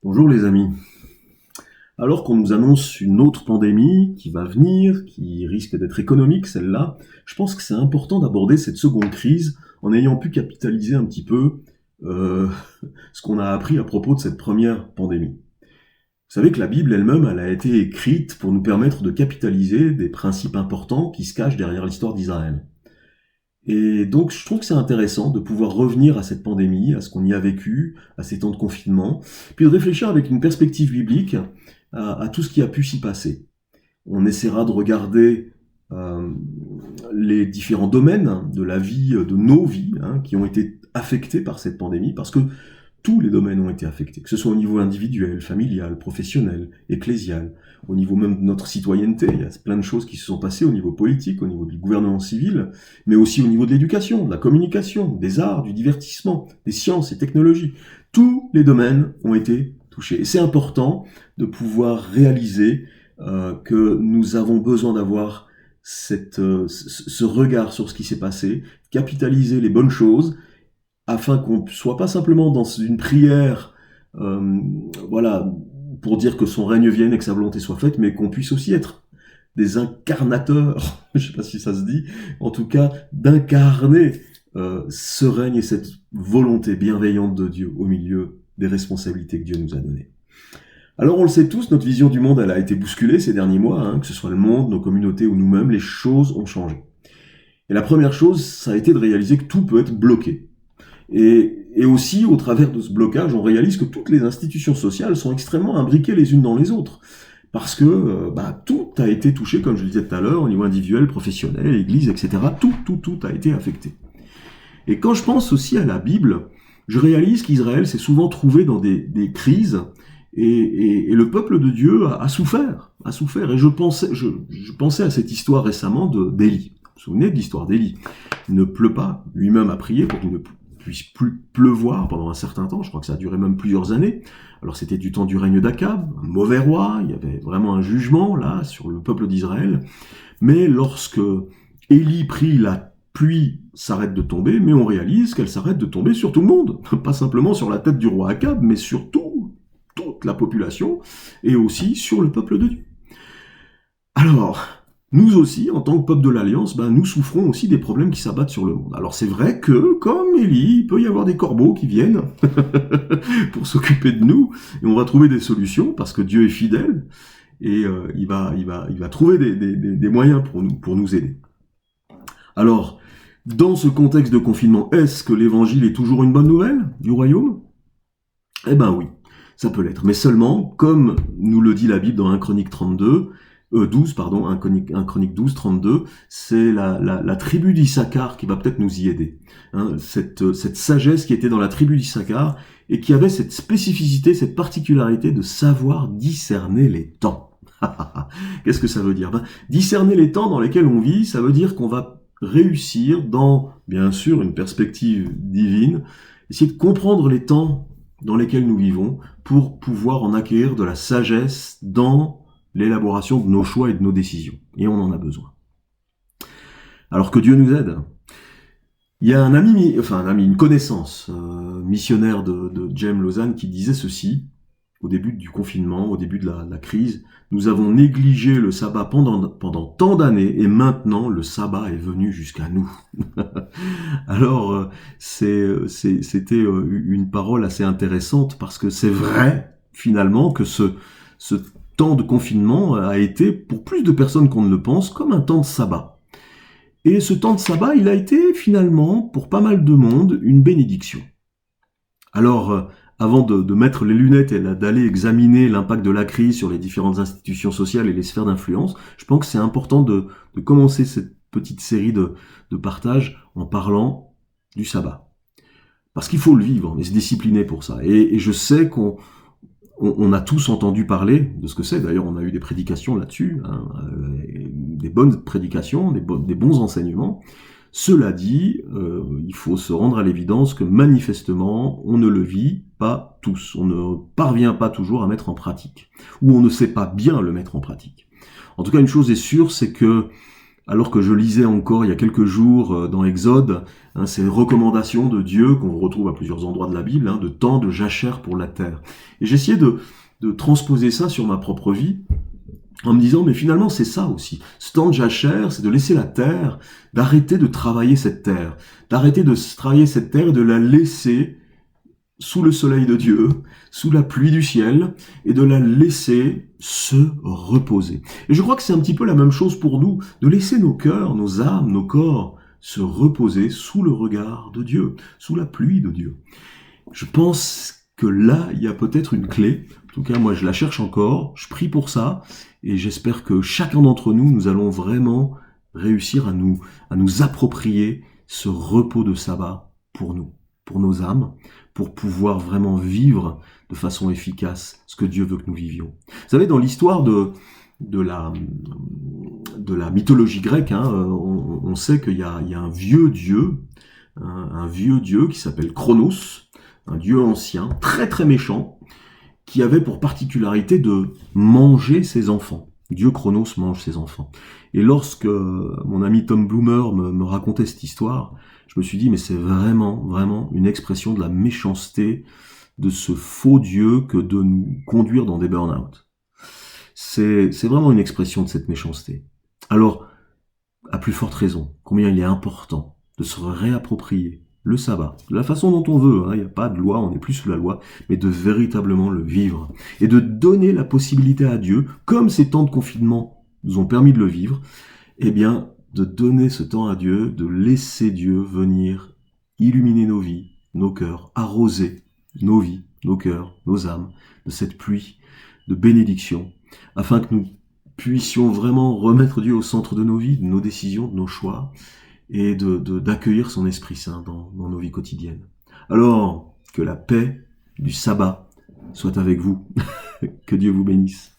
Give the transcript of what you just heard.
Bonjour les amis. Alors qu'on nous annonce une autre pandémie qui va venir, qui risque d'être économique celle-là, je pense que c'est important d'aborder cette seconde crise en ayant pu capitaliser un petit peu euh, ce qu'on a appris à propos de cette première pandémie. Vous savez que la Bible elle-même, elle a été écrite pour nous permettre de capitaliser des principes importants qui se cachent derrière l'histoire d'Israël. Et donc, je trouve que c'est intéressant de pouvoir revenir à cette pandémie, à ce qu'on y a vécu, à ces temps de confinement, puis de réfléchir avec une perspective biblique à tout ce qui a pu s'y passer. On essaiera de regarder euh, les différents domaines de la vie, de nos vies, qui ont été affectés par cette pandémie, parce que tous les domaines ont été affectés, que ce soit au niveau individuel, familial, professionnel, ecclésial, au niveau même de notre citoyenneté. Il y a plein de choses qui se sont passées au niveau politique, au niveau du gouvernement civil, mais aussi au niveau de l'éducation, de la communication, des arts, du divertissement, des sciences et technologies. Tous les domaines ont été touchés. Et c'est important de pouvoir réaliser que nous avons besoin d'avoir ce regard sur ce qui s'est passé, capitaliser les bonnes choses, afin qu'on ne soit pas simplement dans une prière, euh, voilà, pour dire que son règne vienne et que sa volonté soit faite, mais qu'on puisse aussi être des incarnateurs, je sais pas si ça se dit, en tout cas d'incarner ce règne et cette volonté bienveillante de Dieu au milieu des responsabilités que Dieu nous a données. Alors on le sait tous, notre vision du monde elle a été bousculée ces derniers mois, que ce soit le monde, nos communautés ou nous-mêmes, les choses ont changé. Et la première chose, ça a été de réaliser que tout peut être bloqué. Et aussi, au travers de ce blocage, on réalise que toutes les institutions sociales sont extrêmement imbriquées les unes dans les autres. Parce que tout a été touché, comme je le disais tout à l'heure, au niveau individuel, professionnel, église, etc. Tout a été affecté. Et quand je pense aussi à la Bible, je réalise qu'Israël s'est souvent trouvé dans des crises et le peuple de Dieu a souffert. Et je pensais à cette histoire récemment d'Élie. Vous vous souvenez de l'histoire d'Élie? Il ne pleut pas, lui-même a prié pour qu'il ne puisse plus pleuvoir pendant un certain temps, je crois que ça a duré même plusieurs années. Alors c'était du temps du règne d'Akab, un mauvais roi, il y avait vraiment un jugement là sur le peuple d'Israël. Mais lorsque Élie prie, la pluie s'arrête de tomber, mais on réalise qu'elle s'arrête de tomber sur tout le monde. Pas simplement sur la tête du roi Akab, mais sur toute la population, et aussi sur le peuple de Dieu. Alors, nous aussi, en tant que peuple de l'Alliance, nous souffrons aussi des problèmes qui s'abattent sur le monde. Alors c'est vrai que, comme Élie, il peut y avoir des corbeaux qui viennent pour s'occuper de nous, et on va trouver des solutions, parce que Dieu est fidèle, et il va trouver des moyens pour nous aider. Alors, dans ce contexte de confinement, est-ce que l'évangile est toujours une bonne nouvelle du royaume? Eh ben oui, ça peut l'être, mais seulement, comme nous le dit la Bible dans 1 Chronique 1 Chronique 12, 32, c'est la tribu d'Issachar qui va peut-être nous y aider. Cette sagesse qui était dans la tribu d'Issachar et qui avait cette spécificité, cette particularité de savoir discerner les temps. Qu'est-ce que ça veut dire? Discerner les temps dans lesquels on vit, ça veut dire qu'on va réussir dans, bien sûr, une perspective divine, essayer de comprendre les temps dans lesquels nous vivons pour pouvoir en acquérir de la sagesse dans l'élaboration de nos choix et de nos décisions. Et on en a besoin. Alors que Dieu nous aide. Il y a une connaissance missionnaire de James Lausanne qui disait ceci, au début du confinement, au début de la crise: nous avons négligé le sabbat pendant tant d'années et maintenant le sabbat est venu jusqu'à nous. Alors, c'était une parole assez intéressante parce que c'est vrai, finalement, que ce temps de confinement a été, pour plus de personnes qu'on ne le pense, comme un temps de sabbat. Et ce temps de sabbat, il a été finalement, pour pas mal de monde, une bénédiction. Alors, avant de mettre les lunettes et d'aller examiner l'impact de la crise sur les différentes institutions sociales et les sphères d'influence, je pense que c'est important de commencer cette petite série de partage en parlant du sabbat. Parce qu'il faut le vivre et se discipliner pour ça. Et je sais qu'on a tous entendu parler de ce que c'est. D'ailleurs, on a eu des prédications là-dessus, des bonnes prédications, des bons enseignements. Cela dit, il faut se rendre à l'évidence que manifestement, on ne le vit pas tous. On ne parvient pas toujours à mettre en pratique. Ou on ne sait pas bien le mettre en pratique. En tout cas, une chose est sûre, c'est que alors que je lisais encore il y a quelques jours dans Exode, ces recommandations de Dieu qu'on retrouve à plusieurs endroits de la Bible, de temps de jachère pour la terre. Et j'essayais de transposer ça sur ma propre vie, en me disant, mais finalement c'est ça aussi. Ce temps de jachère, c'est de laisser la terre, d'arrêter de travailler cette terre, d'arrêter de travailler cette terre et de la laisser sous le soleil de Dieu, sous la pluie du ciel, et de la laisser se reposer. Et je crois que c'est un petit peu la même chose pour nous, de laisser nos cœurs, nos âmes, nos corps se reposer sous le regard de Dieu, sous la pluie de Dieu. Je pense que là, il y a peut-être une clé. En tout cas, moi, je la cherche encore. Je prie pour ça. Et j'espère que chacun d'entre nous, nous allons vraiment réussir à nous approprier ce repos de sabbat pour nous, pour nos âmes, pour pouvoir vraiment vivre de façon efficace ce que Dieu veut que nous vivions. Vous savez, dans l'histoire de la mythologie grecque, on sait qu'il y a un vieux dieu, un vieux dieu qui s'appelle Chronos, un dieu ancien, très très méchant, qui avait pour particularité de manger ses enfants. Dieu Chronos mange ses enfants. Et lorsque mon ami Tom Bloomer me racontait cette histoire, je me suis dit, mais c'est vraiment, vraiment une expression de la méchanceté de ce faux Dieu que de nous conduire dans des burn-out. C'est vraiment une expression de cette méchanceté. Alors, à plus forte raison, combien il est important de se réapproprier le sabbat, de la façon dont on veut, il n'y a pas de loi, on n'est plus sous la loi, mais de véritablement le vivre, et de donner la possibilité à Dieu, comme ces temps de confinement nous ont permis de le vivre, eh bien, de donner ce temps à Dieu, de laisser Dieu venir illuminer nos vies, nos cœurs, arroser nos vies, nos cœurs, nos âmes, de cette pluie de bénédiction, afin que nous puissions vraiment remettre Dieu au centre de nos vies, de nos décisions, de nos choix, et d'accueillir son Esprit Saint dans nos vies quotidiennes. Alors, que la paix du sabbat soit avec vous. Que Dieu vous bénisse.